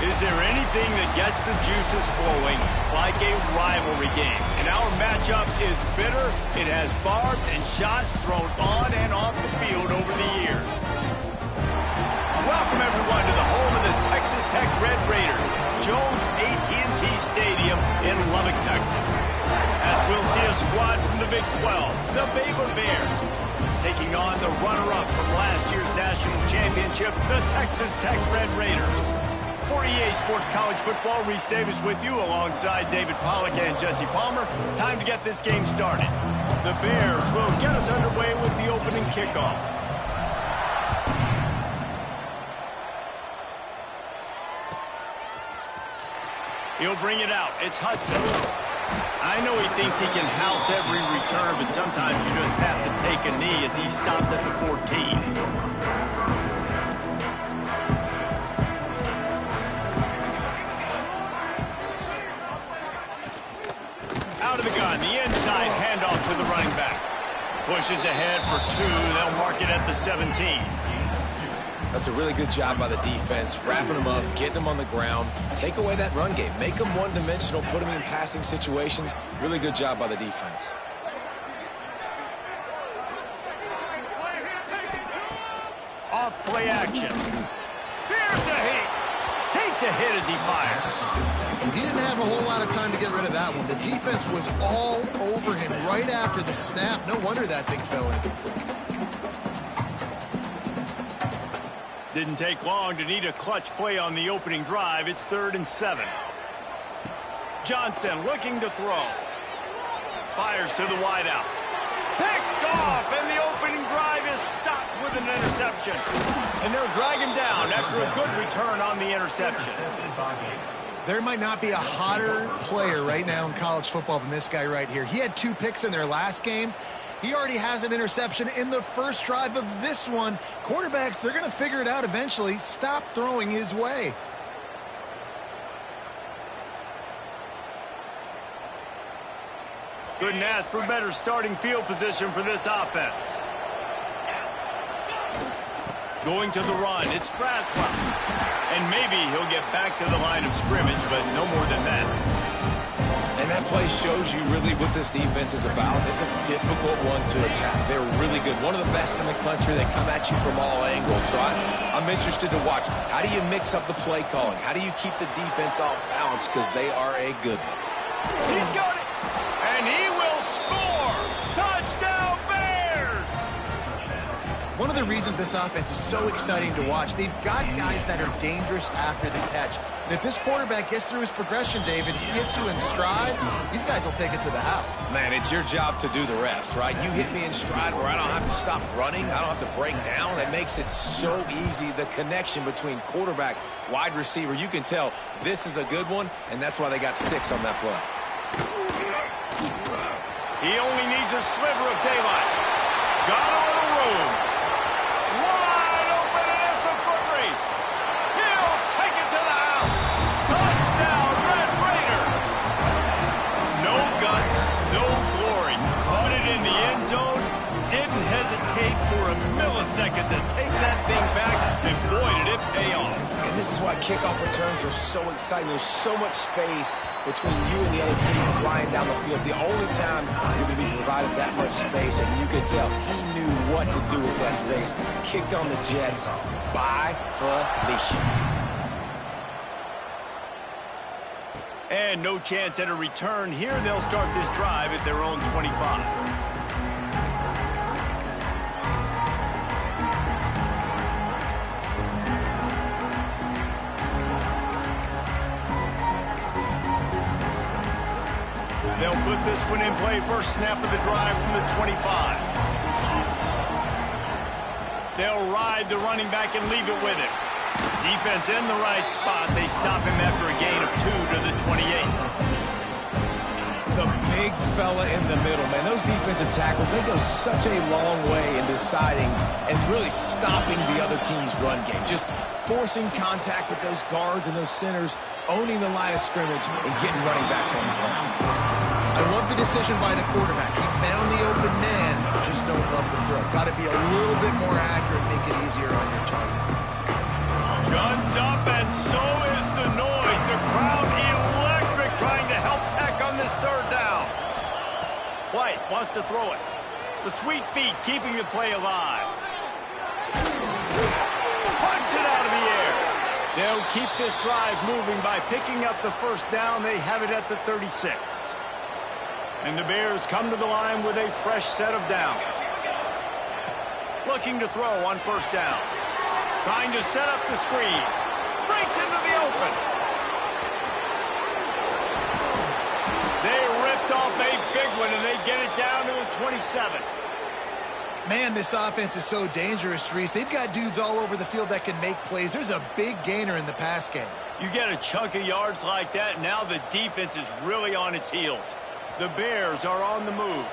Is there anything that gets the juices flowing like a rivalry game? And our matchup is bitter. It has barbs and shots thrown on and off the field over the years. Welcome, everyone, to the home of the Texas Tech Red Raiders, Jones AT&T Stadium in Lubbock, Texas. As we'll see a squad from the Big 12, the Baylor Bears, taking on the runner-up from last year's national championship, the Texas Tech Red Raiders. For EA Sports College Football, Reese Davis with you alongside David Pollack and Jesse Palmer. Time to get this game started. The Bears will get us underway with the opening kickoff. He'll bring it out. It's Hudson. I know he thinks he can house every return, but sometimes you just have to take a knee as he stopped at the 14. Out of the gun, the inside handoff to the running back. Pushes ahead for 2. They'll mark it at the 17. That's a really good job by the defense, wrapping them up, getting them on the ground. Take away that run game. Make them one-dimensional, put them in passing situations. Really good job by the defense. Off play action. Here's a hit. Takes a hit as he fires. He didn't have a whole lot of time to get rid of that one. The defense was all over him right after the snap. No wonder that thing fell in. Didn't take long to need a clutch play on the opening drive. It's 3rd and 7. Johnson looking to throw. Fires to the wideout. Picked off, and the opening drive is stopped with an interception. And they'll drag him down after a good return on the interception. There might not be a hotter player right now in college football than this guy right here. He had 2 picks in their last game. He already has an interception in the first drive of this one. Quarterbacks, they're going to figure it out eventually. Stop throwing his way. Couldn't ask for better starting field position for this offense. Going to the run, it's Braswell. And maybe he'll get back to the line of scrimmage, but no more than that. And that play shows you really what this defense is about. It's a difficult one to attack. They're really good. One of the best in the country. They come at you from all angles. So I'm interested to watch. How do you mix up the play calling? How do you keep the defense off balance? Because they are a good one. He's got it. And he will score. Touchdown, Bears! One of the reasons this offense is so exciting to watch, they've got guys that are dangerous after the catch. And if this quarterback gets through his progression, David, he gets you in stride, these guys will take it to the house. Man, it's your job to do the rest, right? You hit me in stride where I don't have to stop running. I don't have to break down. It makes it so easy, the connection between quarterback, wide receiver. You can tell this is a good one, and that's why they got 6 on that play. He only needs a sliver of daylight. Got a little room. Wide open, and it's a foot race. He'll take it to the house. Touchdown, Red Raiders. No guts, no glory. Caught it in the end zone. Didn't hesitate for a millisecond to take that thing back, and boy, did it pay off. And this is why kickoff returns are so exciting. There's so much space between you and the other team flying down the field. The only time you're going to be provided that much space, and you could tell he knew what to do with that space. Kicked on the Jets by Felicia. And no chance at a return here. They'll start this drive at their own 25. They'll put this one in play. First snap of the drive from the 25. They'll ride the running back and leave it with him. Defense in the right spot. They stop him after a gain of 2 to the 28. The big fella in the middle, man. Those defensive tackles, they go such a long way in deciding and really stopping the other team's run game. Just forcing contact with those guards and those centers, owning the line of scrimmage, and getting running backs on the ground. I love the decision by the quarterback. He found the open man, just don't love the throw. Got to be a little bit more accurate, make it easier on your target. Guns up, and so is the wants to throw it. The sweet feet keeping the play alive. Punts it out of the air. They'll keep this drive moving by picking up the first down. They have it at the 36. And the Bears come to the line with a fresh set of downs. Looking to throw on first down. Trying to set up the screen. Breaks into the open. They ripped off a big one, and they get it down to the 27. Man, this offense is so dangerous, Reese. They've got dudes all over the field that can make plays. There's a big gainer in the pass game. You get a chunk of yards like that, now the defense is really on its heels. The Bears are on the move.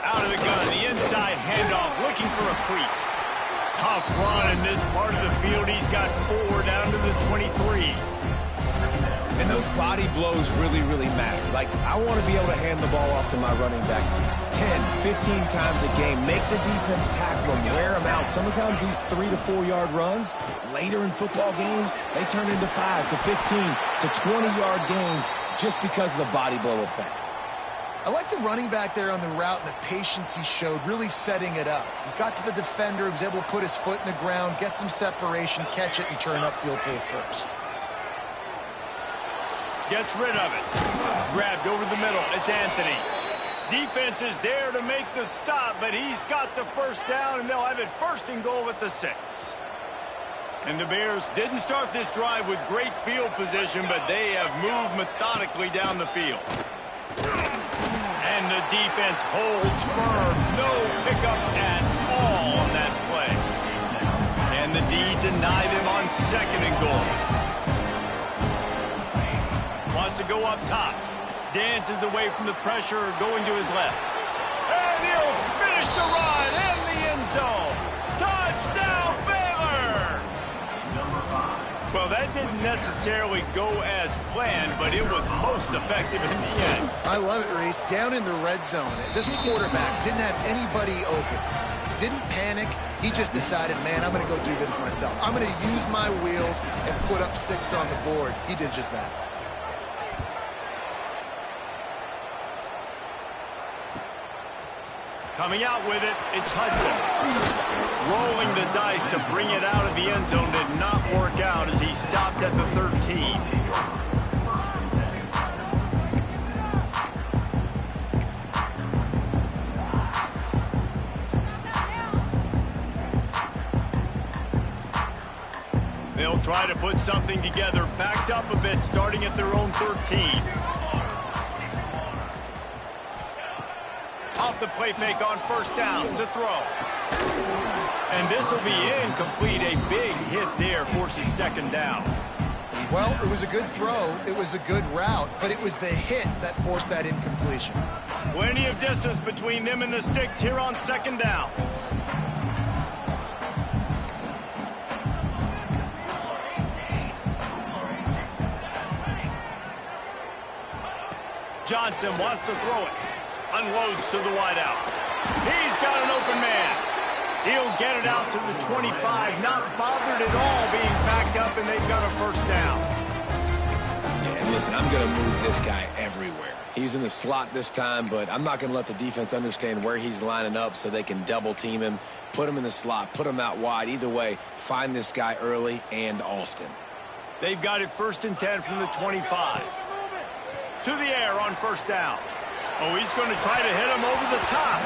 Out of the gun, the inside handoff, looking for a crease. Tough run in this part of the field. He's got 4 down to the 23. And those body blows really, really matter. Like, I want to be able to hand the ball off to my running back 10, 15 times a game. Make the defense tackle them, wear them out. Sometimes these 3 to 4 yard runs, later in football games, they turn into 5 to 15 to 20-yard gains just because of the body blow effect. I like the running back there on the route and the patience he showed, really setting it up. He got to the defender, was able to put his foot in the ground, get some separation, catch it, and turn upfield for the first. Gets rid of it. Grabbed over the middle. It's Anthony. Defense is there to make the stop, but he's got the first down, and they'll have it first and goal at the 6. And the Bears didn't start this drive with great field position, but they have moved methodically down the field. And the defense holds firm. No pickup at all on that play. Can the D deny them on second and goal? Wants to go up top. Dances away from the pressure, going to his left. And he'll finish the run in the end zone. Touchdown, Baylor! Well, that didn't necessarily go as planned, but it was most effective in the end. I love it, Reese. Down in the red zone, this quarterback didn't have anybody open. Didn't panic. He just decided, man, I'm going to go do this myself. I'm going to use my wheels and put up 6 on the board. He did just that. Coming out with it, it's Hudson. Rolling the dice to bring it out of the end zone did not work out as he stopped at the 13. They'll try to put something together, backed up a bit, starting at their own 13. Off the play fake on first down to throw. And this will be incomplete. A big hit there forces second down. Well, it was a good throw. It was a good route, but it was the hit that forced that incompletion. Plenty of distance between them and the sticks here on second down. Johnson wants to throw it. Unloads to the wideout. He's got an open man. He'll get it out to the 25. Not bothered at all being backed up, and they've got a first down. Yeah, and listen, I'm going to move this guy everywhere. He's in the slot this time, but I'm not going to let the defense understand where he's lining up so they can double team him, put him in the slot, put him out wide. Either way, find this guy early and often. They've got it first and 10 from the 25. To the air on first down. Oh, he's going to try to hit him over the top.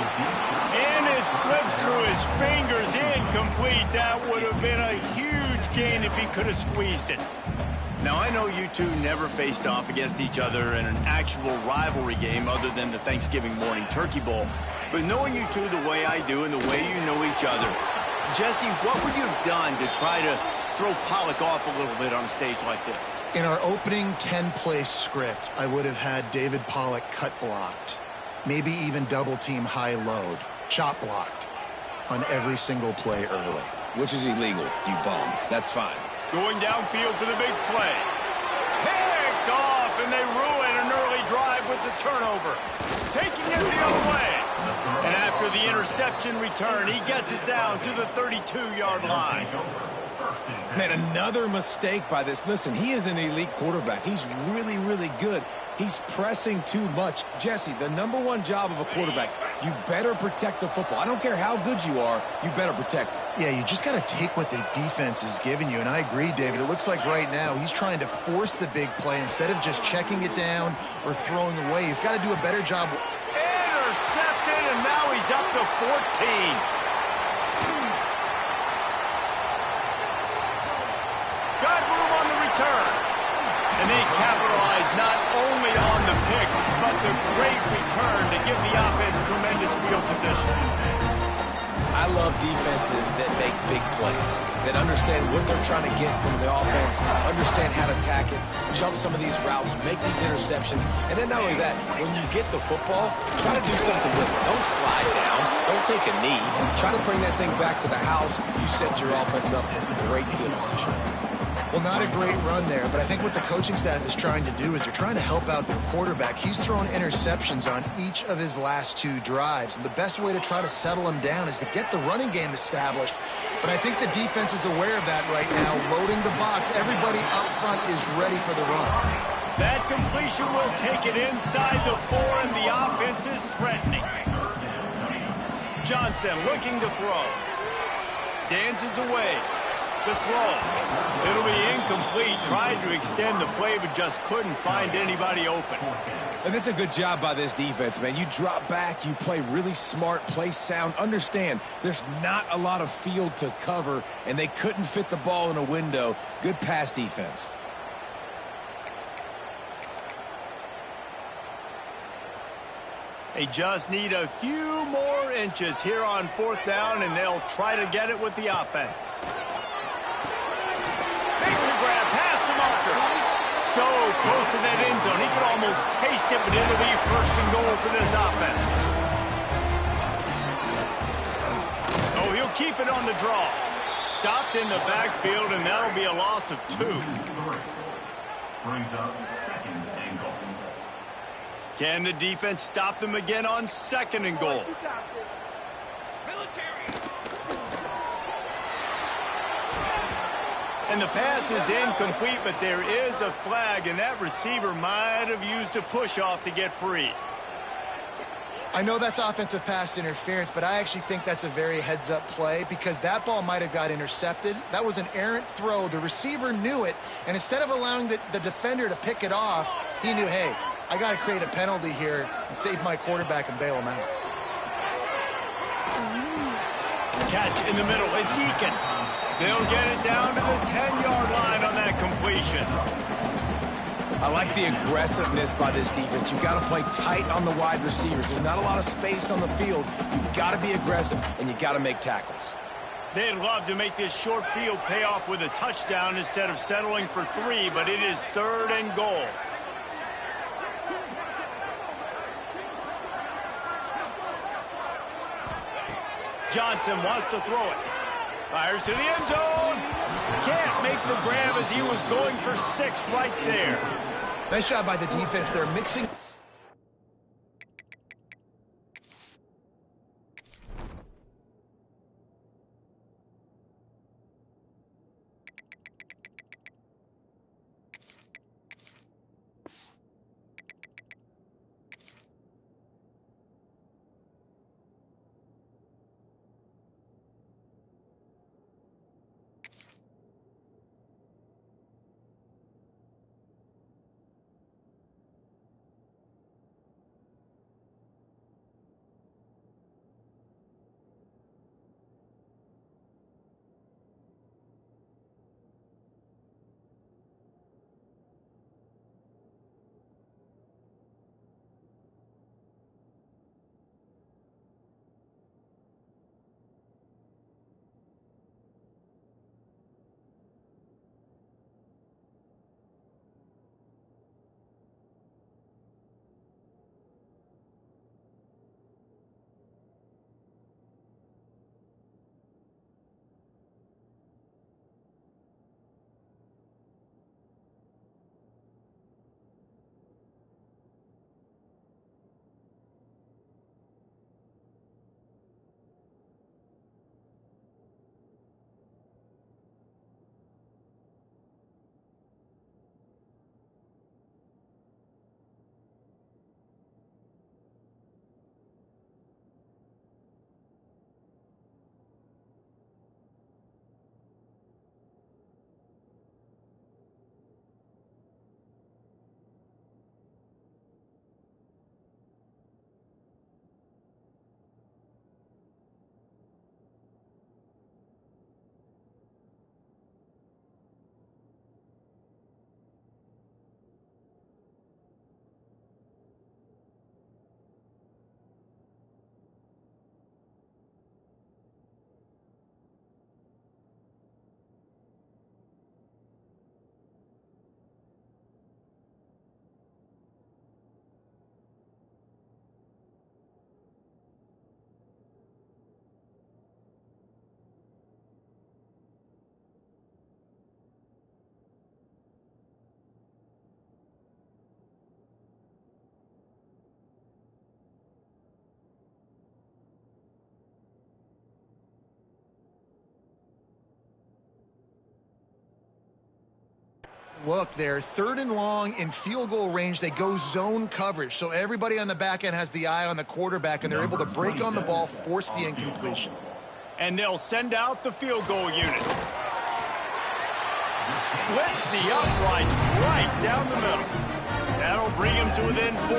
And it slips through his fingers. Incomplete. That would have been a huge gain if he could have squeezed it. Now, I know you two never faced off against each other in an actual rivalry game other than the Thanksgiving morning Turkey Bowl. But knowing you two the way I do and the way you know each other, Jesse, what would you have done to try to throw Pollock off a little bit on a stage like this? In our opening 10-play script, I would have had David Pollock cut blocked, maybe even double-team high load, chop blocked on every single play early. Which is illegal, you bum. That's fine. Going downfield for the big play. Picked off, and they ruin an early drive with the turnover. Taking it the other way. And after the interception return, he gets it down to the 32-yard line. Man, another mistake by this. Listen, he is an elite quarterback. He's really, really good. He's pressing too much. Jesse, the #1 job of a quarterback, you better protect the football. I don't care how good you are, you better protect it. Yeah, you just got to take what the defense is giving you, and I agree, David. It looks like right now he's trying to force the big play instead of just checking it down or throwing away. He's got to do a better job. Intercepted, and now he's up to 14. Got room on the return. And they capitalized not only on the pick, but the great return to give the offense tremendous field position. I love defenses that make big plays, that understand what they're trying to get from the offense, understand how to attack it, jump some of these routes, make these interceptions, and then not only that, when you get the football, try to do something with it. Don't slide down. Don't take a knee. Try to bring that thing back to the house. You set your offense up for great field position. Well, not a great run there, but I think what the coaching staff is trying to do is they're trying to help out their quarterback. He's thrown interceptions on each of his last 2 drives, and the best way to try to settle him down is to get the running game established. But I think the defense is aware of that right now, loading the box. Everybody up front is ready for the run. That completion will take it inside the 4, and the offense is threatening. Johnson looking to throw. Dances away. The throw. It'll be incomplete. Tried to extend the play, but just couldn't find anybody open. And that's a good job by this defense, man. You drop back, you play really smart, play sound. Understand, there's not a lot of field to cover, and they couldn't fit the ball in a window. Good pass defense. They just need a few more inches here on 4th down, and they'll try to get it with the offense. Makes a grab past the marker. So close to that end zone. He could almost taste it, but it'll be 1st and goal for this offense. Oh, he'll keep it on the draw. Stopped in the backfield, and that'll be a loss of 2. Brings up 2nd and goal. Can the defense stop them again on 2nd and goal? And the pass is incomplete, but there is a flag, and that receiver might have used a push-off to get free. I know that's offensive pass interference, but I actually think that's a very heads-up play because that ball might have got intercepted. That was an errant throw. The receiver knew it, and instead of allowing the defender to pick it off, he knew, hey, I got to create a penalty here and save my quarterback and bail him out. Catch in the middle. It's Eakin. They'll get it down to the 10-yard line on that completion. I like the aggressiveness by this defense. You've got to play tight on the wide receivers. There's not a lot of space on the field. You've got to be aggressive, and you've got to make tackles. They'd love to make this short field pay off with a touchdown instead of settling for 3, but it is 3rd and goal. Johnson wants to throw it. Fires to the end zone. Can't make the grab as he was going for 6 right there. Nice job by the defense. They're mixing. look there. 3rd and long in field goal range. They go zone coverage. So everybody on the back end has the eye on the quarterback, and they're able to break on the ball, force the incompletion. And they'll send out the field goal unit. Splits the uprights right down the middle. That'll bring him to within 4.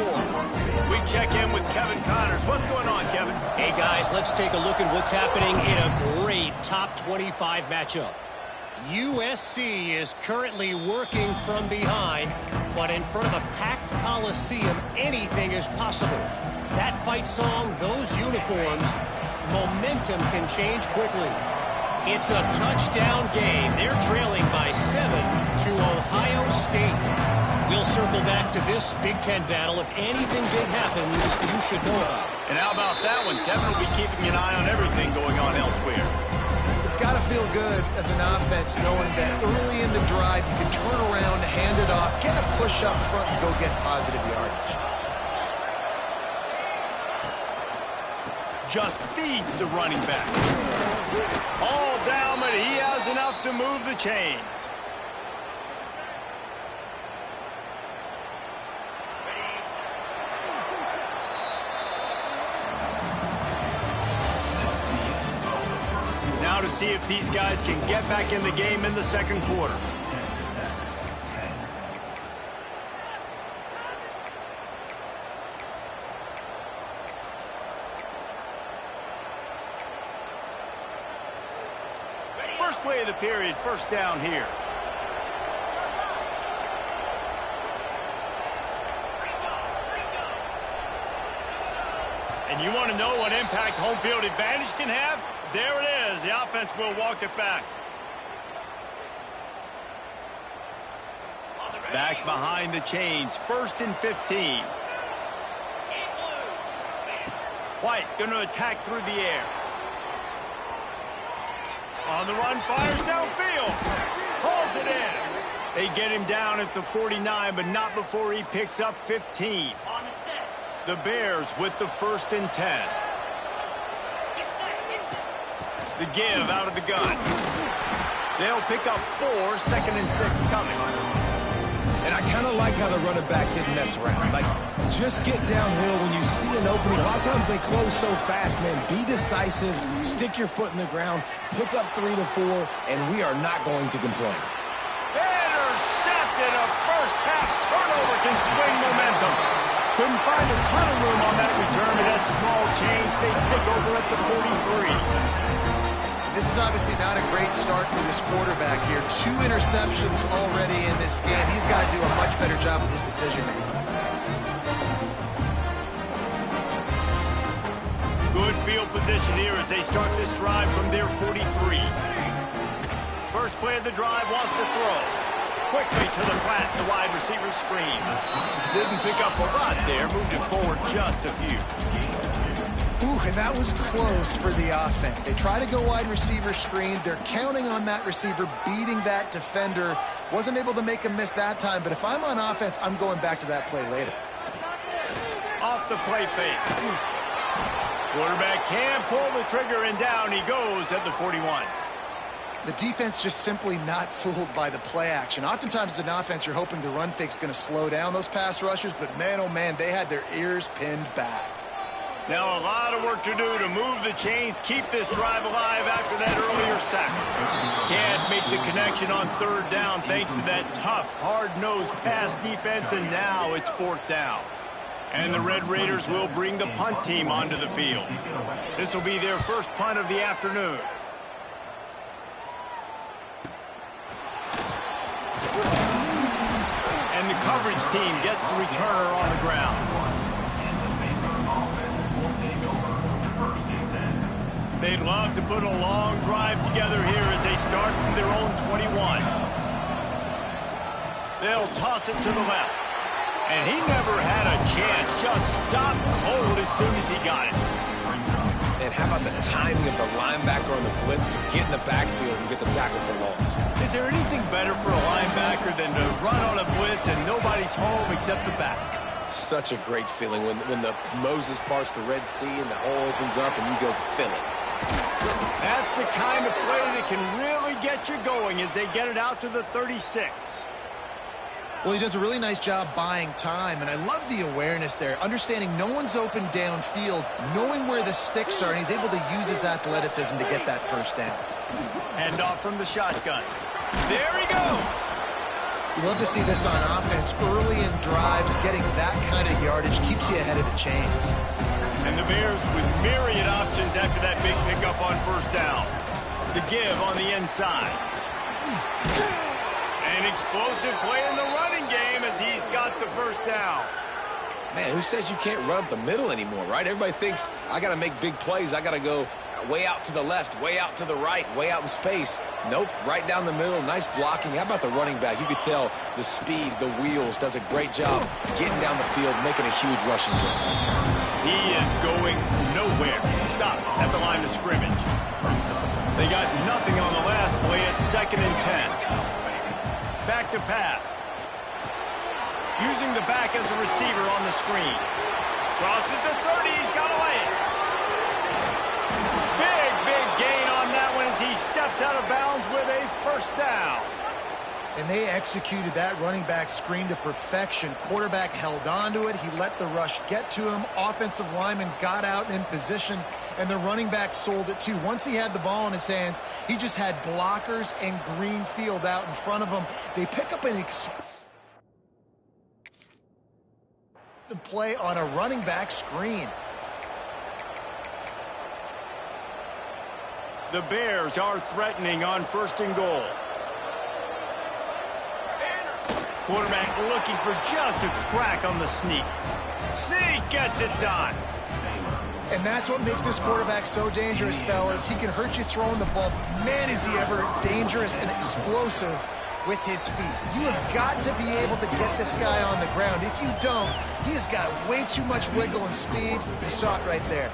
We check in with Kevin Connors. What's going on, Kevin? Hey, guys, let's take a look at what's happening in a great top 25 matchup. USC is currently working from behind, but in front of a packed Coliseum, anything is possible. That fight song, those uniforms, momentum can change quickly. It's a touchdown game. They're trailing by 7 to Ohio State. We'll circle back to this Big Ten battle. If anything big happens, you should know about it. And how about that one? Kevin will be keeping an eye on everything going on elsewhere. It's got to feel good as an offense knowing that early in the drive you can turn around, hand it off, get a push up front, and go get positive yardage. Just feeds the running back. All down, but he has enough to move the chains. Now to see if these guys can get back in the game in the second quarter. First play of the period, first down here. And you want to know what impact home field advantage can have? There it is. The offense will walk it back. Back behind the chains. 1st and 15. White going to attack through the air. On the run, fires downfield. Hauls it in. They get him down at the 49, but not before he picks up 15. The Bears with the 1st and 10. The give out of the gun. They'll pick up 4, 2nd and 6 coming. And I kind of like how the running back didn't mess around. Like, just get downhill when you see an opening. A lot of times they close so fast, man. Be decisive, stick your foot in the ground, pick up 3 to 4, and we are not going to complain. Intercepted. A first half turnover can swing momentum. Couldn't find a ton of room on that return, but that small change, they take over at the 43. This is obviously not a great start for this quarterback here. 2 interceptions already in this game. He's got to do a much better job with his decision-making. Good field position here as they start this drive from their 43. First play of the drive, wants to throw. Quickly to the flat, the wide receiver screen. Didn't pick up a lot there, moved it forward just a few. Ooh, and that was close for the offense. They try to go wide receiver screen. They're counting on that receiver beating that defender. Wasn't able to make him miss that time, but if I'm on offense, I'm going back to that play later. Off the play fake. Quarterback can pull the trigger, and down he goes at the 41. The defense just simply not fooled by the play action. Oftentimes as an offense, you're hoping the run fake's going to slow down those pass rushers, but man, oh man, they had their ears pinned back. Now a lot of work to do to move the chains, keep this drive alive after that earlier sack. Can't make the connection on 3rd down thanks to that tough, hard-nosed pass defense, and now it's 4th down. And the Red Raiders will bring the punt team onto the field. This will be their first punt of the afternoon. And the coverage team gets the returner on the ground. They'd love to put a long drive together here as they start from their own 21. They'll toss it to the left. And he never had a chance. Just stopped cold as soon as he got it. And how about the timing of the linebacker on the blitz to get in the backfield and get the tackle for loss? Is there anything better for a linebacker than to run on a blitz and nobody's home except the back? Such a great feeling when the Moses parts the Red Sea and the hole opens up and you go fill it. That's the kind of play that can really get you going as they get it out to the 36. Well, he does a really nice job buying time, and I love the awareness there, understanding no one's open downfield, knowing where the sticks are, and he's able to use his athleticism to get that first down. Hand off from the shotgun. There he goes. You love to see this on offense. Early in drives, getting that kind of yardage keeps you ahead of the chains. And the Bears with myriad options after that big pickup on first down. The give on the inside. An explosive play in the running game as he's got the first down. Man, who says you can't run up the middle anymore, right? Everybody thinks I got to make big plays. I got to go way out to the left, way out to the right, way out in space. Nope, right down the middle. Nice blocking. How about the running back? You could tell the speed, the wheels, does a great job getting down the field, making a huge rushing play. He is going nowhere. Stop at the line of scrimmage. They got nothing on the last play. It's 2nd and 10. Back to pass. Using the back as a receiver on the screen. Crosses the 30. He's got away. Big gain on that one as he steps out of bounds with a first down. And they executed that running back screen to perfection. Quarterback held on to it. He let the rush get to him. Offensive lineman got out and in position, and the running back sold it too. Once he had the ball in his hands, he just had blockers and green field out in front of him. They pick up an explosive play on a running back screen. The Bears are threatening on 1st and goal. Quarterback looking for just a crack on the sneak. Sneak gets it done. And that's what makes this quarterback so dangerous, fellas. He can hurt you throwing the ball. Man, is he ever dangerous and explosive with his feet. You have got to be able to get this guy on the ground. If you don't, he has got way too much wiggle and speed. You saw it right there.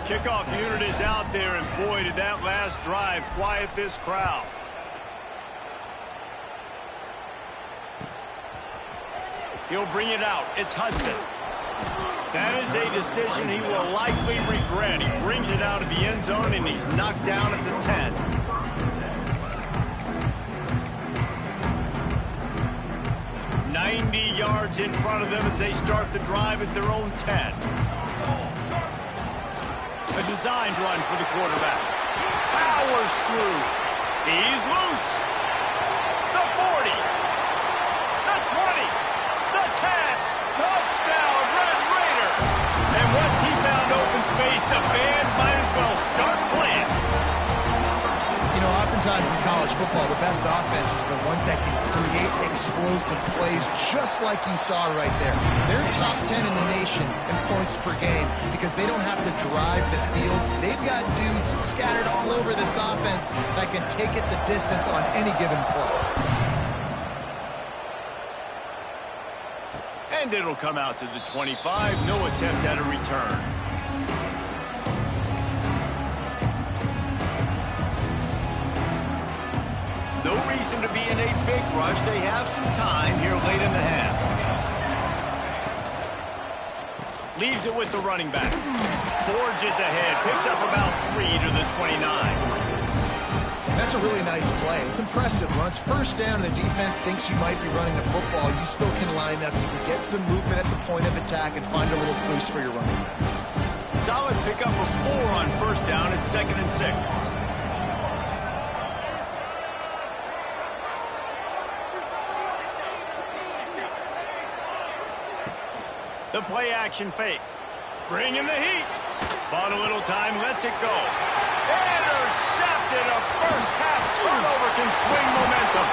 The kickoff unit is out there, and boy, did that last drive quiet this crowd. He'll bring it out. It's Hudson. That is a decision he will likely regret. He brings it out of the end zone, and he's knocked down at the 10. "90 yards in front of them as they start the drive at their own 10. A designed run for the quarterback. Powers through. He's loose. The 40. The 20. The 10. Touchdown, Red Raider. And once he found open space, the band might as well start playing. You know, oftentimes in college football, the best offenses are the ones that can create explosive plays just like you saw right there. They're top 10 in the nation in points per game because they don't have to drive the field. They've got dudes scattered all over this offense that can take it the distance on any given play. And it'll come out to the 25. No attempt at a return. No reason to be in a big rush. They have some time here late in the half. Leaves it with the running back. Forges ahead. Picks up about 3 to the 29. That's a really nice play. It's impressive. Once first down and the defense thinks you might be running the football, you still can line up. You can get some movement at the point of attack and find a little crease for your running back. Solid pickup of 4 on first down at 2nd and 6. The play action fake. Bringing the heat. Bought a little time, lets it go. Intercepted. A first half turnover can swing momentum.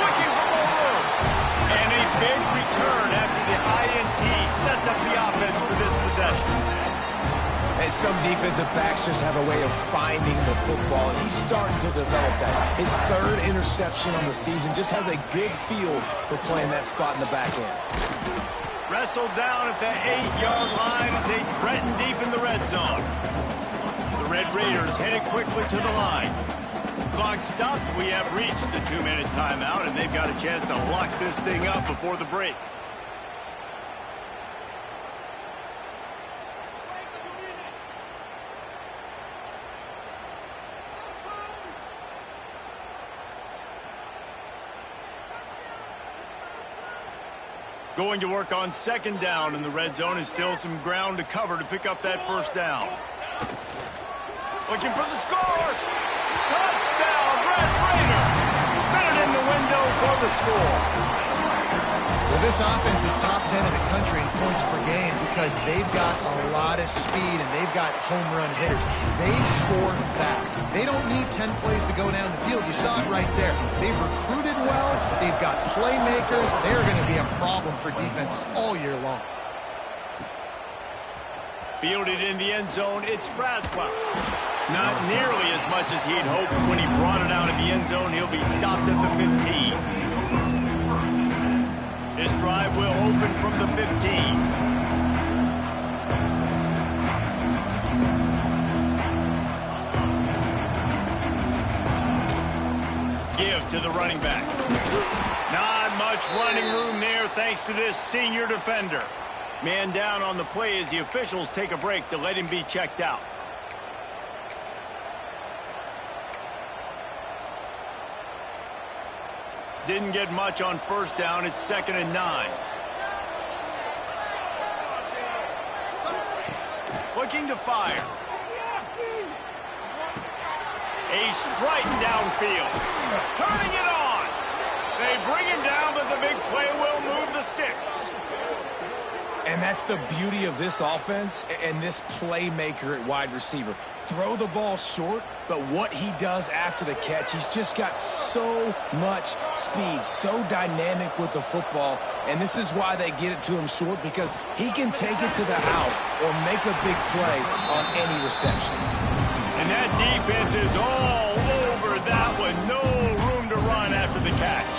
Looking for more room. And a big return after the INT sets up the offense for this possession. And some defensive backs just have a way of finding the football. He's starting to develop that. His 3rd interception on the season, just has a good feel for playing that spot in the back end. Wrestled down at the 8-yard line as they threaten deep in the red zone. The Red Raiders headed quickly to the line. Clock stopped. We have reached the 2-minute timeout, and they've got a chance to lock this thing up before the break. Going to work on second down in the red zone, and still some ground to cover to pick up that first down. Looking for the score. Touchdown, Red Raider. Fit it in the window for the score. Well, this offense is top 10 in the country in points per game because they've got a lot of speed and they've got home run hitters. They score fast. They don't need 10 plays to go down the field. You saw it right there. They've recruited well. They've got playmakers. They're going to be a problem for defenses all year long. Fielded in the end zone, it's Braswell. Not nearly as much as he'd hoped when he brought it out of the end zone. He'll be stopped at the 15. This drive will open from the 15. Give to the running back. Not much running room there thanks to this senior defender. Man down on the play as the officials take a break to let him be checked out. Didn't get much on first down. It's 2nd and 9. Looking to fire. A striking downfield. Turning it on. They bring him down, but the big play will move the sticks. And that's the beauty of this offense and this playmaker at wide receiver. Throw the ball short, but what he does after the catch, he's just got so much speed, so dynamic with the football, and this is why they get it to him short, because he can take it to the house or make a big play on any reception. And that defense is all over that one. No room to run after the catch.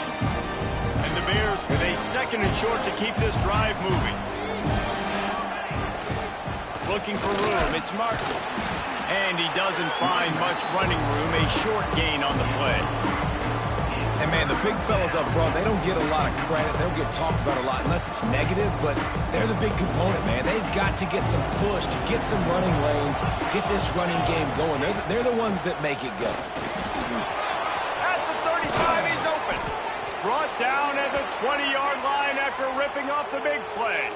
And the Bears with a 2nd and short to keep this drive moving. Looking for room, it's Martin. And he doesn't find much running room, a short gain on the play. And, man, the big fellas up front, they don't get a lot of credit. They don't get talked about a lot unless it's negative, but they're the big component, man. They've got to get some push, to get some running lanes, get this running game going. They're the ones that make it go. At the 35, he's open. Brought down at the 20-yard line after ripping off the big play.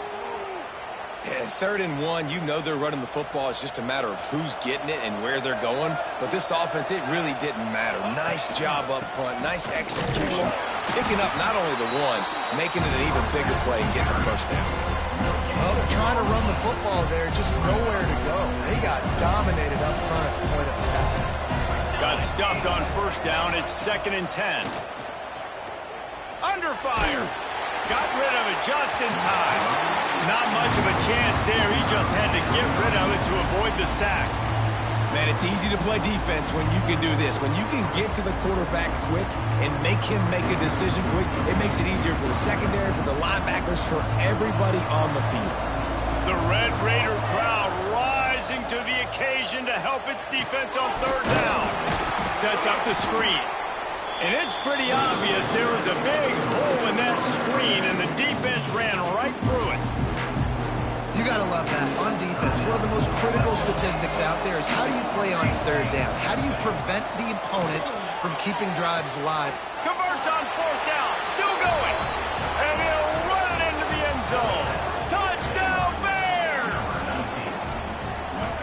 Yeah, 3rd and 1, you know they're running the football. It's just a matter of who's getting it and where they're going. But this offense, it really didn't matter. Nice job up front, nice execution. Picking up not only the one, making it an even bigger play and getting the first down. Well, they're trying to run the football there, just nowhere to go. They got dominated up front at the point of attack. Got stuffed on first down. It's 2nd and 10. Under fire. Got rid of it just in time. Not much of a chance there. He just had to get rid of it to avoid the sack. Man, it's easy to play defense when you can do this. When you can get to the quarterback quick and make him make a decision quick, it makes it easier for the secondary, for the linebackers, for everybody on the field. The Red Raider crowd rising to the occasion to help its defense on 3rd down. Sets up the screen. And it's pretty obvious there was a big hole in that screen, and the defense ran right through it. You got to love that. On defense, one of the most critical statistics out there is how do you play on 3rd down? How do you prevent the opponent from keeping drives alive? Converts on 4th down. Still going. And he'll run it into the end zone. Touchdown, Bears!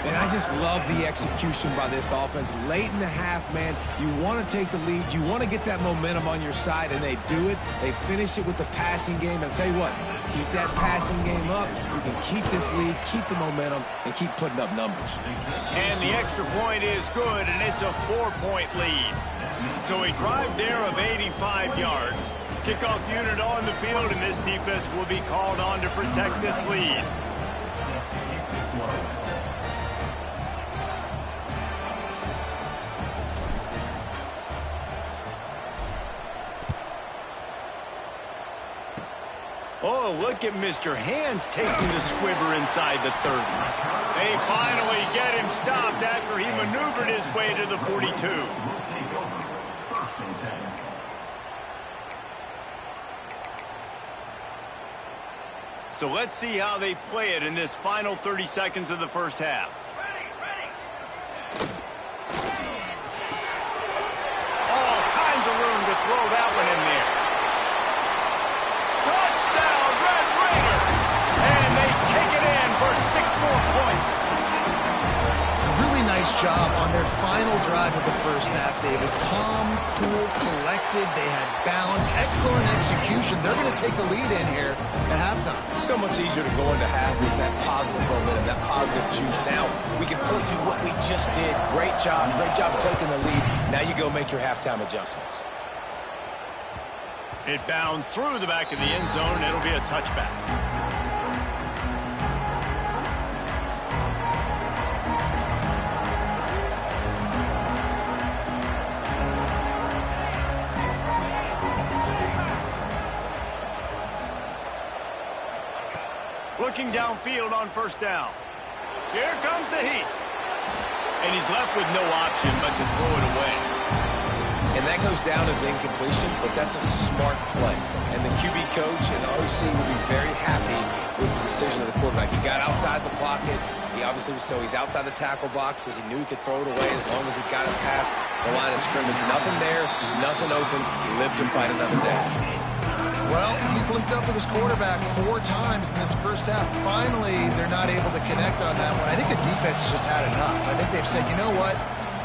And I just love the execution by this offense. Late in the half, man, you want to take the lead. You want to get that momentum on your side, and they do it. They finish it with the passing game. And I'll tell you what, keep that passing game up. You can keep this lead, keep the momentum, and keep putting up numbers. And the extra point is good, and it's a 4-point lead. So a drive there of 85 yards. Kickoff unit on the field, and this defense will be called on to protect this lead. Oh, look at Mr. Hands taking the squibber inside the 30. They finally get him stopped after he maneuvered his way to the 42. So let's see how they play it in this final 30 seconds of the first half. All kinds of room to throw that one in there. Touchdown, Red job on their final drive of the first half, David. Calm, cool, collected. They had balance. Excellent execution. They're going to take a lead in here at halftime. It's so much easier to go into half with that positive momentum, that positive juice. Now we can point to what we just did. Great job taking the lead. Now you go make your halftime adjustments. It bounds through the back of the end zone, and it'll be a touchback. Looking downfield on first down. Here comes the heat. And he's left with no option but to throw it away. And that goes down as incompletion, but that's a smart play. And the QB coach and the OC will be very happy with the decision of the quarterback. He got outside the pocket. He obviously he's outside the tackle boxes. He knew he could throw it away as long as he got it past the line of scrimmage. Nothing there, nothing open. Live to fight another day. Well, he's linked up with his quarterback 4 times in this first half. Finally, they're not able to connect on that one. I think the defense has just had enough. I think they've said, you know what?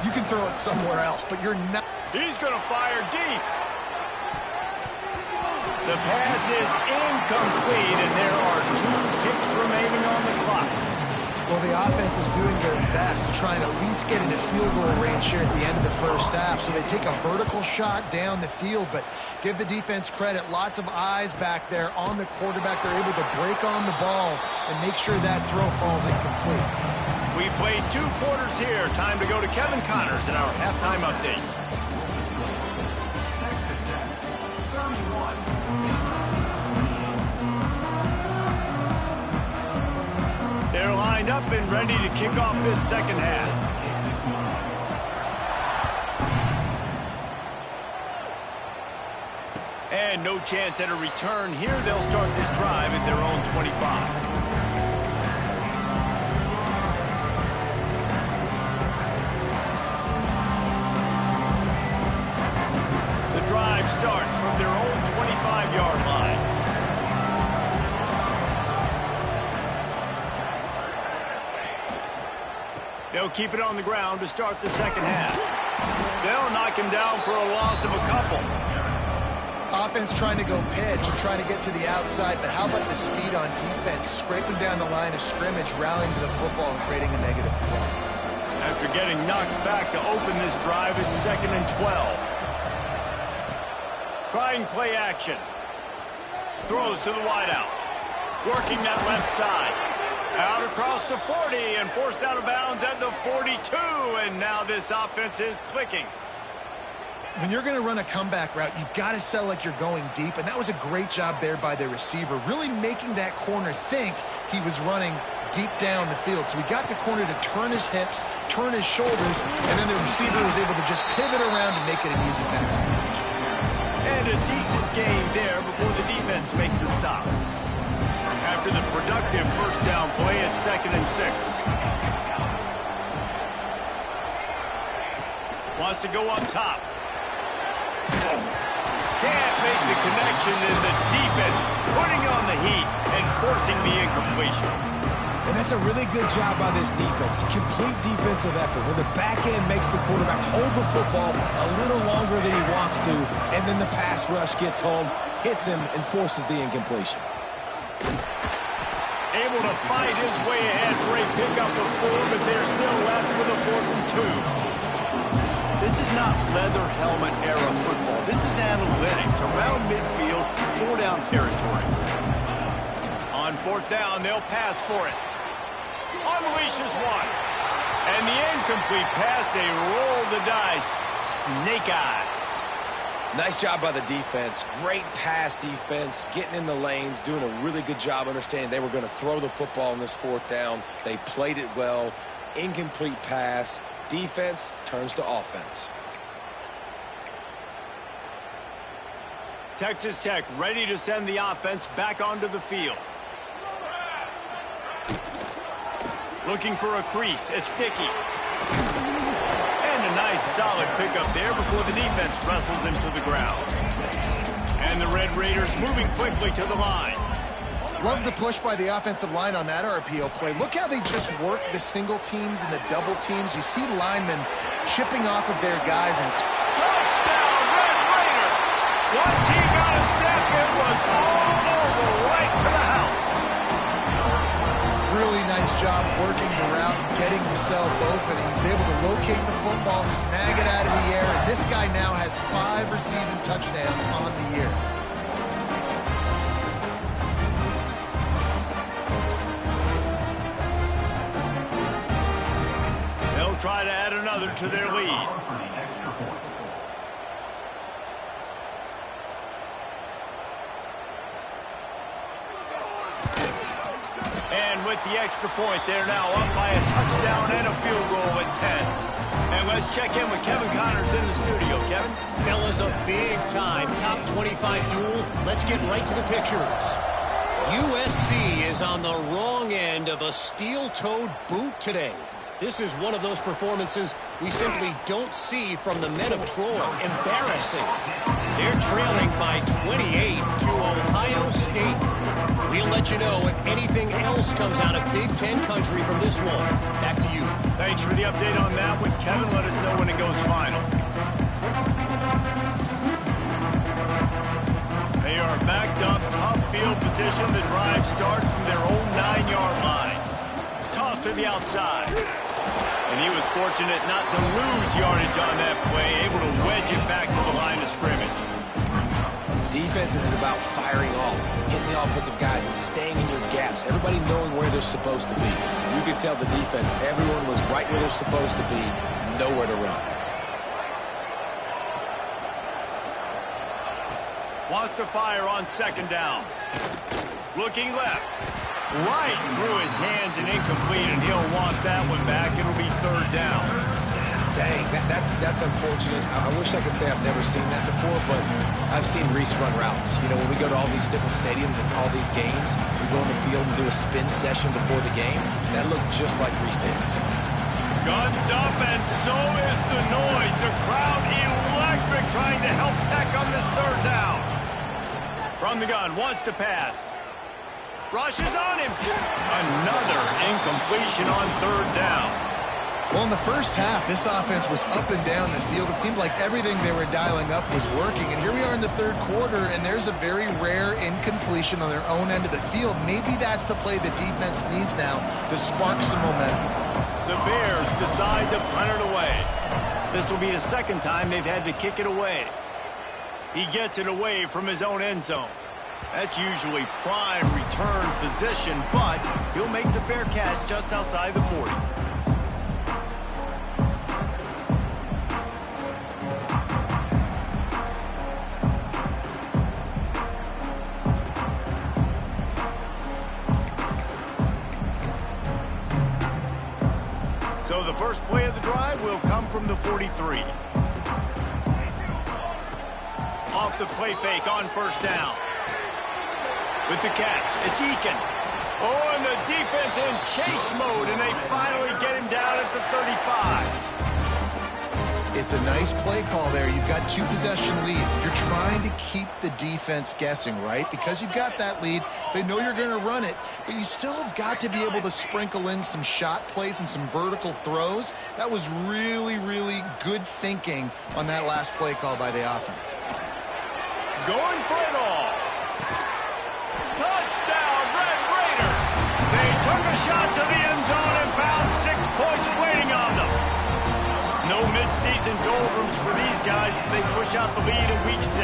You can throw it somewhere else, but you're not. He's going to fire deep. The pass is incomplete, and there are 2 ticks remaining on the clock. Well, the offense is doing their best to try and at least get into field goal range here at the end of the first half. So they take a vertical shot down the field, but give the defense credit. Lots of eyes back there on the quarterback. They're able to break on the ball and make sure that throw falls incomplete. We played 2 quarters here. Time to go to Kevin Connors in our halftime update. They're lined up and ready to kick off this second half. And no chance at a return here. They'll start this drive at their own 25. Drive starts from their own 25-yard line. They'll keep it on the ground to start the second half. They'll knock him down for a loss of a couple. Offense trying to go pitch and trying to get to the outside, but how about the speed on defense? Scraping down the line of scrimmage, rallying to the football and creating a negative play. After getting knocked back to open this drive, it's 2nd and 12. Trying play action. Throws to the wideout. Working that left side. Out across the 40 and forced out of bounds at the 42. And now this offense is clicking. When you're going to run a comeback route, you've got to sell like you're going deep. And that was a great job there by the receiver, really making that corner think he was running deep down the field. So we got the corner to turn his hips, turn his shoulders, and then the receiver was able to just pivot around and make it an easy pass. And a decent gain there before the defense makes the stop. After the productive first down play, it's 2nd and 6. Wants to go up top. Can't make the connection, and the defense putting on the heat and forcing the incompletion. And that's a really good job by this defense. Complete defensive effort. When the back end makes the quarterback hold the football a little longer than he wants to, and then the pass rush gets home, hits him, and forces the incompletion. Able to fight his way ahead for a pickup of 4, but they're still left with a 4th and 2. This is not leather helmet era football. This is analytics around midfield, 4-down territory. On 4th down, they'll pass for it. Unleashes one. And the incomplete pass, they roll the dice. Snake eyes. Nice job by the defense. Great pass defense, getting in the lanes, doing a really good job understanding they were going to throw the football on this 4th down. They played it well. Incomplete pass. Defense turns to offense. Texas Tech ready to send the offense back onto the field. Looking for a crease. It's Sticky. And a nice solid pickup there before the defense wrestles him to the ground. And the Red Raiders moving quickly to the line. Love the push by the offensive line on that RPO play. Look how they just work the single teams and the double teams. You see linemen chipping off of their guys. And touchdown, Red Raider! Once he got a step, it was all over, right to the house. Really nice job working the route and getting himself open. He was able to locate the football, snag it out of the air, and this guy now has 5 receiving touchdowns on the year. They'll try to add another to their lead. And with the extra point, they're now up by a touchdown and a field goal at 10. And let's check in with Kevin Connors in the studio. Kevin? Fellas, a big-time top 25 duel. Let's get right to the pictures. USC is on the wrong end of a steel-toed boot today. This is one of those performances we simply don't see from the men of Troy. Embarrassing. They're trailing by 28 to Ohio State. We'll let you know if anything else comes out of Big Ten country from this one. Back to you. Thanks for the update on that one, Kevin. Let us know when it goes final. They are backed up, tough field position. The drive starts from their own 9-yard line. Toss to the outside. And he was fortunate not to lose yardage on that play, able to wedge it back to the line of scrimmage. Defense is about firing off, hitting the offensive guys and staying in your gaps. Everybody knowing where they're supposed to be. You could tell the defense, everyone was right where they're supposed to be, nowhere to run. Wants to fire on second down. Looking left. Right through his hands and incomplete, and he'll want that one back. It'll be third down. Dang, that's unfortunate. I wish I could say I've never seen that before, but I've seen Reese run routes. You know, when we go to all these different stadiums and call these games, we go on the field and do a spin session before the game. That looked just like Reese Davis. Guns up, and so is the noise. The crowd electric, trying to help Tech on this third down. From the gun, wants to pass. Rushes on him. Another incompletion on third down. Well, in the first half, this offense was up and down the field. It seemed like everything they were dialing up was working. And here we are in the third quarter, and there's a very rare incompletion on their own end of the field. Maybe that's the play the defense needs now to spark some momentum. The Bears decide to punt it away. This will be the second time they've had to kick it away. He gets it away from his own end zone. That's usually prime return position, but he'll make the fair catch just outside the 40. So the first play of the drive will come from the 43. Off the play fake on first down. With the catch, it's Eakin. Oh, and the defense in chase mode, and they finally get him down at the 35. It's a nice play call there. You've got 2-possession lead. You're trying to keep the defense guessing, right? Because you've got that lead, they know you're going to run it, but you still have got to be able to sprinkle in some shot plays and some vertical throws. That was really, really good thinking on that last play call by the offense. Going for it all. Touchdown, Red Raider. They took a shot to the end zone and found 6 points waiting on them. No mid-season doldrums for these guys as they push out the lead in Week 6.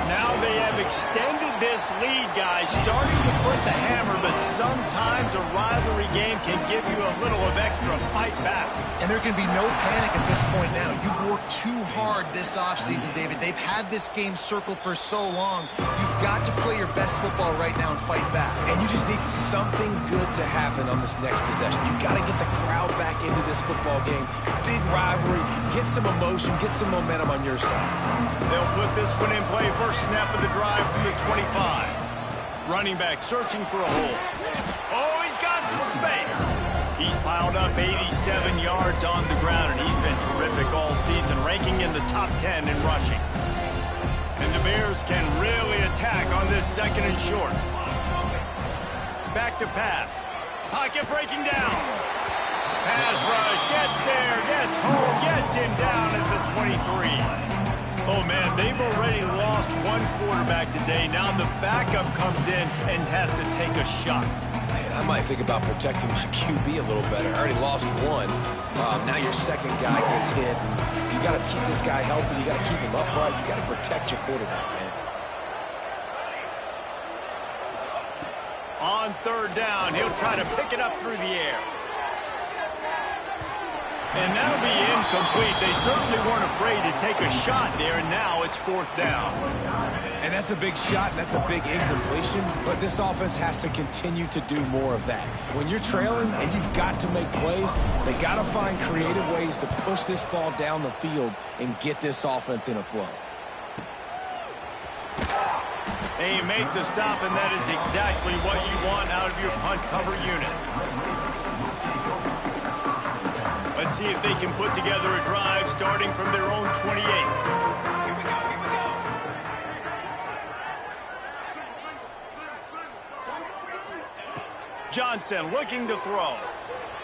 Now they have extended this lead, guys, starting to put the hammer, but sometimes a rivalry game can give you a little of extra fight back. And there can be no panic at this point now. You've worked too hard this offseason, David. They've had this game circled for so long. You've got to play your best football right now and fight back. And you just need something good to happen on this next possession. You've got to get the crowd back into this football game. Big rivalry. Get some emotion. Get some momentum on your side. They'll put this one in play. First snap of the drive from the 25. Running back searching for a hole. Oh, he's got some space. He's piled up 87 yards on the ground, and he's been terrific all season, ranking in the top 10 in rushing. And the Bears can really attack on this second and short. back to pass. Pocket breaking down. Pass rush, gets there, gets home, gets him down at the 23. Oh, man, they've already lost one quarterback today. Now the backup comes in and has to take a shot. Man, I might think about protecting my QB a little better. I already lost one. Now your second guy gets hit. And you got to keep this guy healthy. You got to keep him upright. You got to protect your quarterback, man. On third down, he'll try to pick it up through the air. And that'll be incomplete. They certainly weren't afraid to take a shot there, and now it's fourth down. And that's a big shot, and that's a big incompletion, but this offense has to continue to do more of that. When you're trailing and you've got to make plays, they got to find creative ways to push this ball down the field and get this offense in a flow. They make the stop, and that is exactly what you want out of your punt cover unit. Let's see if they can put together a drive starting from their own 28. Johnson looking to throw.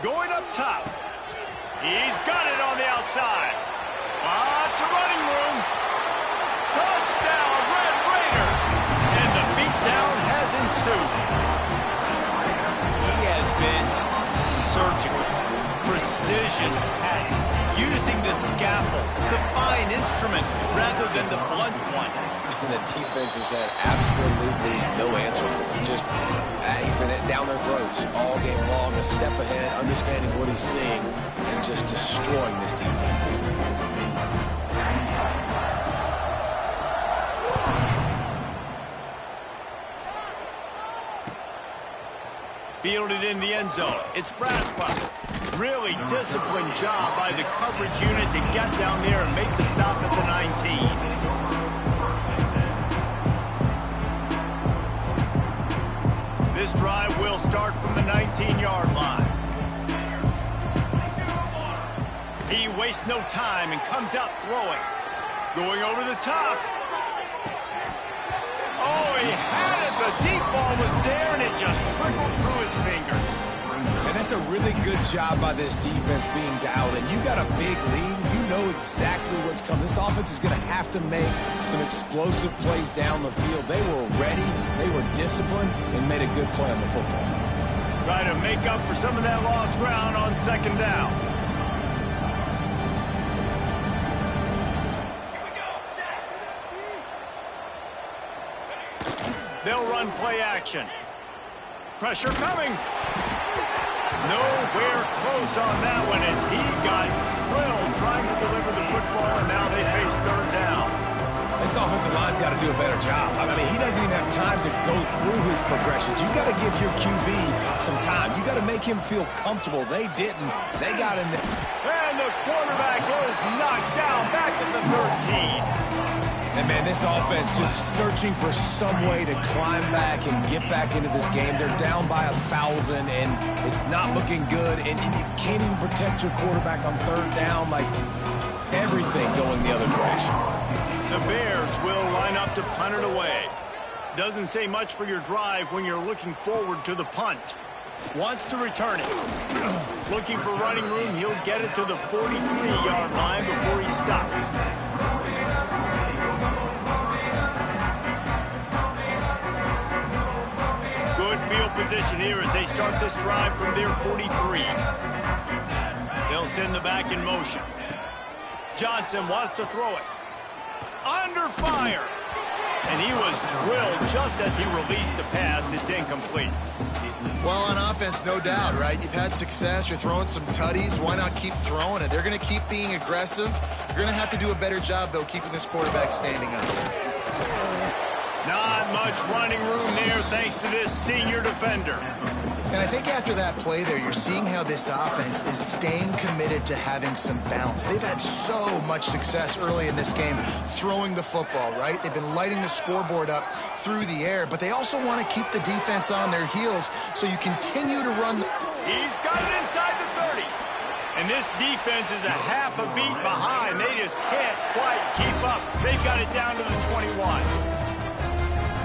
Going up top. He's got it on the outside. Lots of running room. Touchdown, Red Raider. And the beatdown has ensued. He has been surgical. Precision passes, using the scalpel, the fine instrument, rather than the blunt one. And the defense has had absolutely no answer for him. Just, he's been down their throats all game long, a step ahead, understanding what he's seeing, and just destroying this defense. Fielded in the end zone. It's Braswell. Really disciplined job by the coverage unit to get down there and make the stop at the 19. This drive will start from the 19-yard line. He wastes no time and comes out throwing. Going over the top. Oh, he had it. The deep ball was there, and it just trickled through his fingers. And that's a really good job by this defense being down. And you got a big lead. You know exactly what's coming. This offense is going to have to make some explosive plays down the field. They were ready. They were disciplined and made a good play on the football. Try to make up for some of that lost ground on second down. They'll run play action. Pressure coming. Nowhere close on that one as he got drilled trying to deliver the football, and now they face third down. This offensive line's got to do a better job. I mean, he doesn't even have time to go through his progressions. You got to give your QB some time. You got to make him feel comfortable. They didn't. They got in there. And the quarterback is knocked down back at the 13. And, man, this offense just searching for some way to climb back and get back into this game. They're down by 1,000, and it's not looking good. And you can't even protect your quarterback on third down. Like, everything going the other direction. The Bears will line up to punt it away. Doesn't say much for your drive when you're looking forward to the punt. Wants to return it. Looking for running room, he'll get it to the 43-yard line before he stops. Field position here as they start this drive from their 43. They'll send the back in motion. Johnson wants to throw it. Under fire. And he was drilled just as he released the pass. It's incomplete. Well, on offense, no doubt, right? You've had success. You're throwing some tutties. Why not keep throwing it? They're going to keep being aggressive. You're going to have to do a better job, though, keeping this quarterback standing up. Not much running room there thanks to this senior defender. And I think after that play there, you're seeing how this offense is staying committed to having some balance. They've had so much success early in this game throwing the football, right? They've been lighting the scoreboard up through the air, but they also want to keep the defense on their heels, so you continue to run. He's got it inside the 30. And this defense is a half a beat behind. They just can't quite keep up. They've got it down to the 21.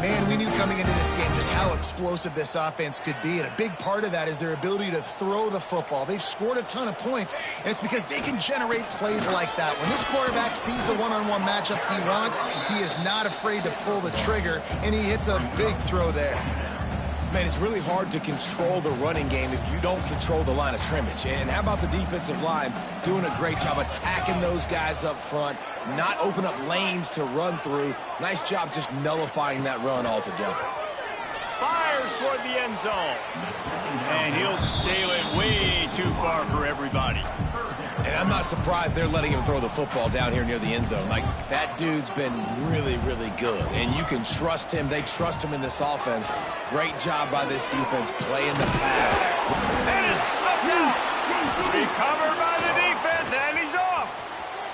Man, we knew coming into this game just how explosive this offense could be, and a big part of that is their ability to throw the football. They've scored a ton of points, and it's because they can generate plays like that. When this quarterback sees the one-on-one matchup he wants, he is not afraid to pull the trigger, and he hits a big throw there. Man, it's really hard to control the running game if you don't control the line of scrimmage. And how about the defensive line doing a great job attacking those guys up front, not open up lanes to run through. Nice job just nullifying that run altogether. Fires toward the end zone. And he'll sail it way too far for everybody. And I'm not surprised they're letting him throw the football down here near the end zone. Like, that dude's been really, really good. And you can trust him. They trust him in this offense. Great job by this defense playing the pass. And it's slipped out. Recovered by the defense, and he's off.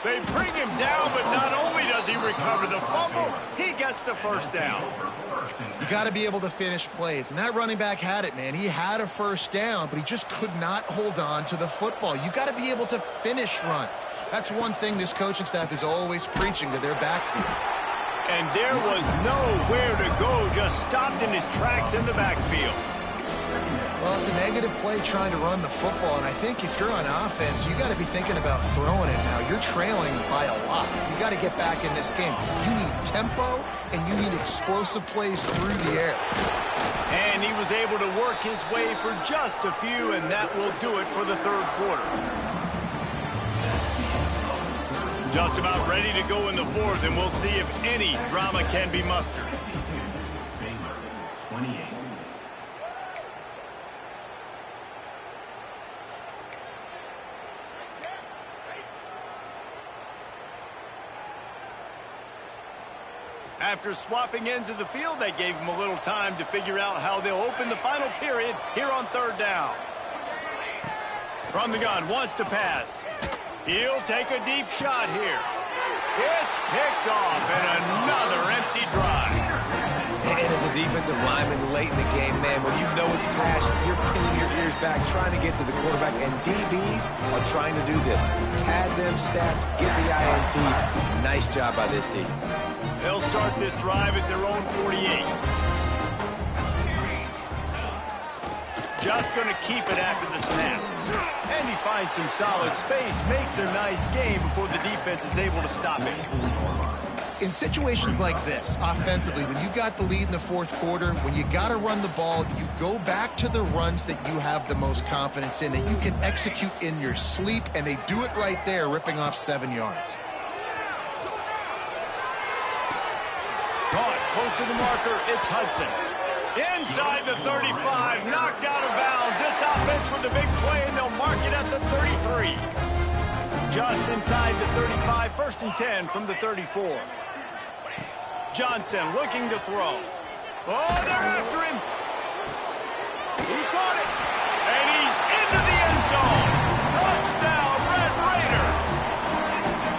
They bring him down, but not only does he recover the fumble, he gets the first down. You got to be able to finish plays, and that running back had it, man. He had a first down, but he just could not hold on to the football. You got to be able to finish runs. That's one thing this coaching staff is always preaching to their backfield. And there was nowhere to go, just stopped in his tracks in the backfield. Well, it's a negative play trying to run the football, and I think if you're on offense, you got to be thinking about throwing it now. You're trailing by a lot. You got to get back in this game. You need tempo, and you need explosive plays through the air. And he was able to work his way for just a few, and that will do it for the third quarter. Just about ready to go in the fourth, and we'll see if any drama can be mustered. Baylor, 28. After swapping ends of the field, that gave him a little time to figure out how they'll open the final period here on third down. From the gun, wants to pass. He'll take a deep shot here. It's picked off, and another empty drive. And as a defensive lineman late in the game, man, when you know it's passion, you're pinning your ears back, trying to get to the quarterback, and DBs are trying to do this. Pad them stats, get the INT. Nice job by this D. They'll start this drive at their own 48. Just going to keep it after the snap. And he finds some solid space, makes a nice game before the defense is able to stop it. In situations like this, offensively, when you've got the lead in the fourth quarter, when you got to run the ball, you go back to the runs that you have the most confidence in, that you can execute in your sleep, and they do it right there, ripping off 7 yards. Caught close to the marker, it's Hudson. Inside the 35, knocked out of bounds. This offense with a big play, and they'll mark it at the 33. Just inside the 35, first and 10 from the 34. Johnson looking to throw. Oh, they're after him. He caught it. And he's into the end zone. Touchdown, Red Raiders.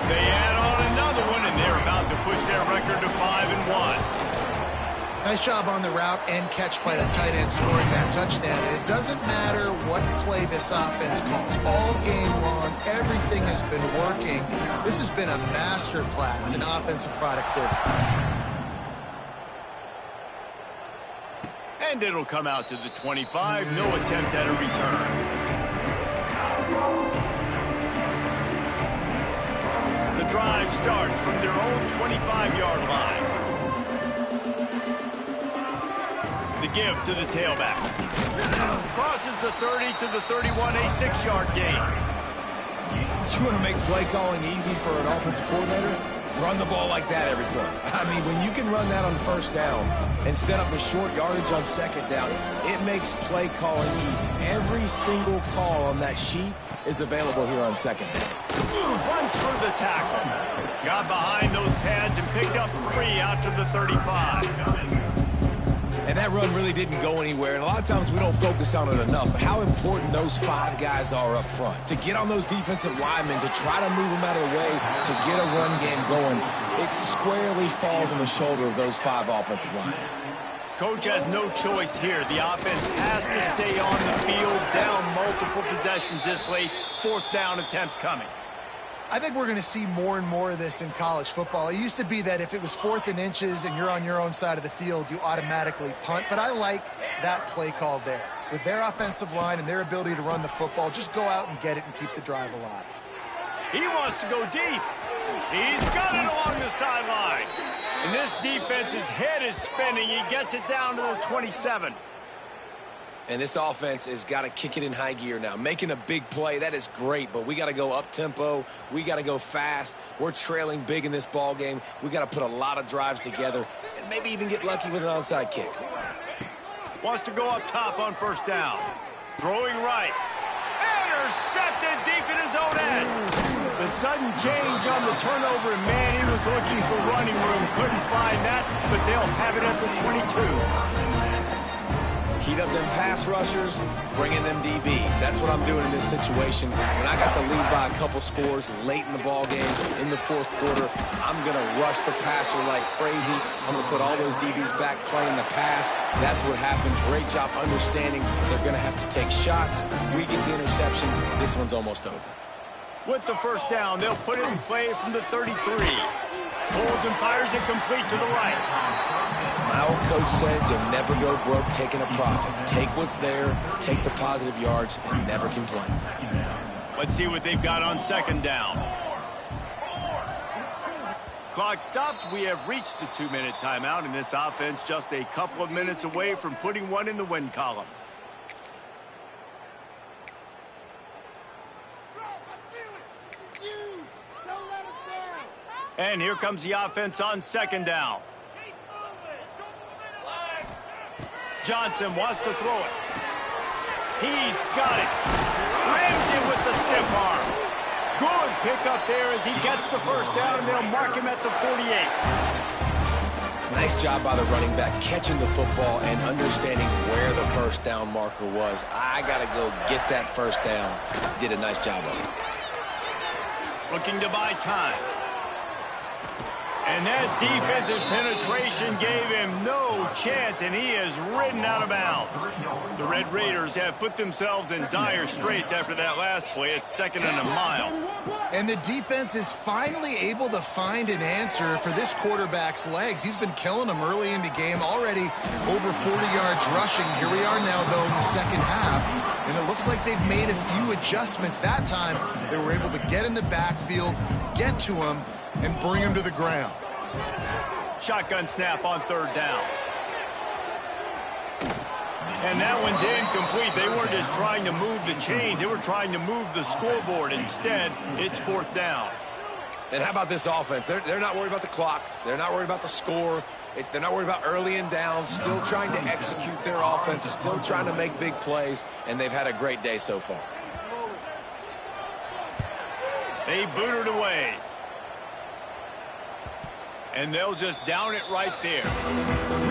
They add on another one, and they're about to push their record to 5-1. Nice job on the route and catch by the tight end scoring that touchdown. And it doesn't matter what play this offense calls. All game long, everything has been working. This has been a masterclass in offensive productivity. And it'll come out to the 25. No attempt at a return. The drive starts from their own 25-yard line. The give to the tailback. Crosses the 30 to the 31, a 6-yard gain. You want to make play calling easy for an offensive coordinator? Run the ball like that every play. I mean, when you can run that on first down and set up a short yardage on second down, it makes play calling easy. Every single call on that sheet is available here on second down. Runs through the tackle. Got behind those pads and picked up 3 out to the 35. And that run really didn't go anywhere. And a lot of times we don't focus on it enough. But how important those 5 guys are up front. To get on those defensive linemen, to try to move them out of the way, to get a run game going, it squarely falls on the shoulder of those 5 offensive linemen. Coach has no choice here. The offense has to stay on the field, down multiple possessions this late. 4th down attempt coming. I think we're going to see more and more of this in college football. It used to be that if it was 4th and inches and you're on your own side of the field, you automatically punt. But I like that play call there. With their offensive line and their ability to run the football, just go out and get it and keep the drive alive. He wants to go deep. He's got it along the sideline. And this defense's head is spinning. He gets it down to the 27. And this offense has got to kick it in high gear now. Making a big play, that is great, but we got to go up-tempo. We got to go fast. We're trailing big in this ball game. We got to put a lot of drives together and maybe even get lucky with an onside kick. Wants to go up top on first down. Throwing right. Intercepted deep in his own end. The sudden change on the turnover, and man, he was looking for running room. Couldn't find that, but they'll have it at the 22. Heat up them pass rushers, bring in them DBs. That's what I'm doing in this situation. When I got the lead by a couple scores late in the ball game, in the 4th quarter, I'm going to rush the passer like crazy. I'm going to put all those DBs back playing the pass. That's what happened. Great job understanding they're going to have to take shots. We get the interception. This one's almost over. With the first down, they'll put it in play from the 33. Pulls and fires it complete to the right. My old coach said you'll never go broke taking a profit. Take what's there, take the positive yards, and never complain. Let's see what they've got on second down. Clock stops. We have reached the 2-minute timeout, and this offense just a couple of minutes away from putting one in the win column. And here comes the offense on second down. Johnson wants to throw it. He's got it. Rams him with the stiff arm. Good pickup there as he gets the first down, and they'll mark him at the 48. Nice job by the running back catching the football and understanding where the first down marker was. I got to go get that first down. Did a nice job of it. Looking to buy time. And that defensive penetration gave him no chance, and he is ridden out of bounds. The Red Raiders have put themselves in dire straits after that last play. It's 2nd and a mile. And the defense is finally able to find an answer for this quarterback's legs. He's been killing them early in the game, already over 40 yards rushing. Here we are now, though, in the second half, and it looks like they've made a few adjustments. That time, they were able to get in the backfield, get to him, and bring him to the ground. Shotgun snap on third down. And that one's incomplete. They weren't just trying to move the chains. They were trying to move the scoreboard. Instead, it's 4th down. And how about this offense? They're not worried about the clock. They're not worried about the score. They're not worried about early and down. Still trying to execute their offense. Still trying to make big plays. And they've had a great day so far. They boot it away. And they'll just down it right there.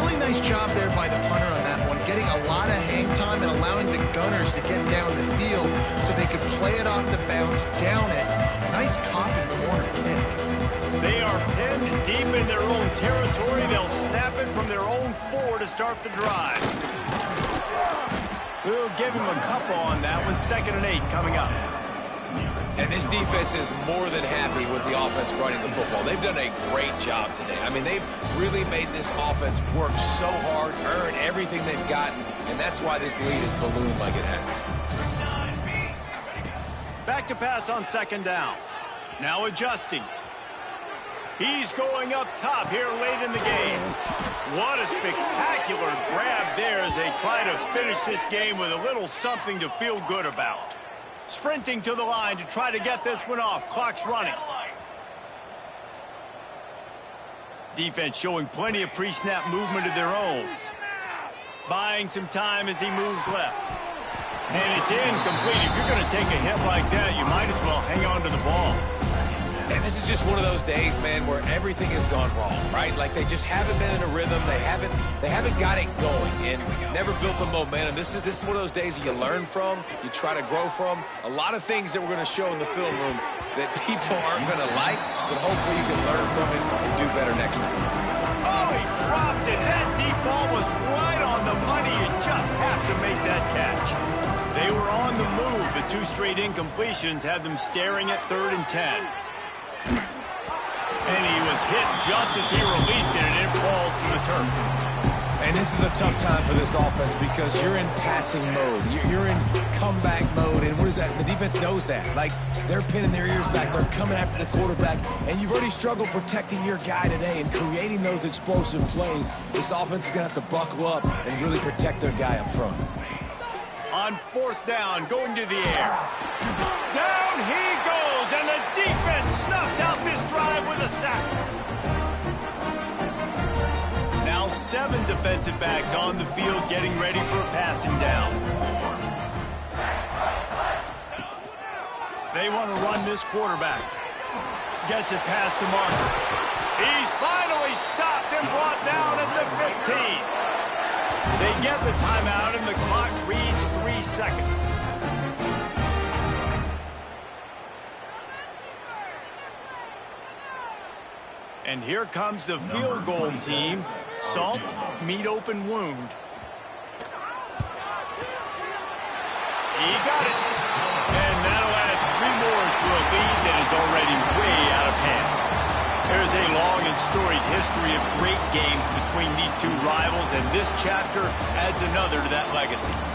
Really nice job there by the punter on that one, getting a lot of hang time and allowing the Gunners to get down the field so they could play it off the bounce, down it. Nice coffin corner kick. They are pinned deep in their own territory. They'll snap it from their own 4 to start the drive. We'll give him a couple on that one. 2nd and 8 coming up. And this defense is more than happy with the offense running the football. They've done a great job today. I mean, they've really made this offense work so hard, earn everything they've gotten, and that's why this lead is ballooned like it has. Back to pass on second down. Now adjusting. He's going up top here late in the game. What a spectacular grab there as they try to finish this game with a little something to feel good about. Sprinting to the line to try to get this one off. Clock's running. Defense showing plenty of pre-snap movement of their own. Buying some time as he moves left. And it's incomplete. If you're going to take a hit like that, you might as well hang on to the ball. And this is just one of those days, man, where everything has gone wrong, right? Like they just haven't been in a rhythm. They haven't got it going and never built the momentum. This is one of those days that you learn from, you try to grow from. A lot of things that we're going to show in the film room that people aren't going to like, but hopefully you can learn from it and do better next time. Oh, he dropped it. That deep ball was right on the money. You just have to make that catch. They were on the move, but 2 straight incompletions had them staring at 3rd and 10. And he was hit just as he released it, and it falls to the turf. And this is a tough time for this offense because you're in passing mode. You're in comeback mode, and what is that? The defense knows that. Like, they're pinning their ears back. They're coming after the quarterback, and you've already struggled protecting your guy today and creating those explosive plays. This offense is going to have to buckle up and really protect their guy up front. On fourth down, going to the air. Down he goes, and the defense snuffs out this drive with a sack. Now 7 defensive backs on the field getting ready for a passing down. They want to run this quarterback. Gets it past the marker. He's finally stopped and brought down at the 15. They get the timeout, and the clock reads 3 seconds. And here comes the field goal team. Salt, meat open wound. He got it. And that'll add 3 more to a lead that is already way out of hand. There's a long and storied history of great games between these two rivals, and this chapter adds another to that legacy.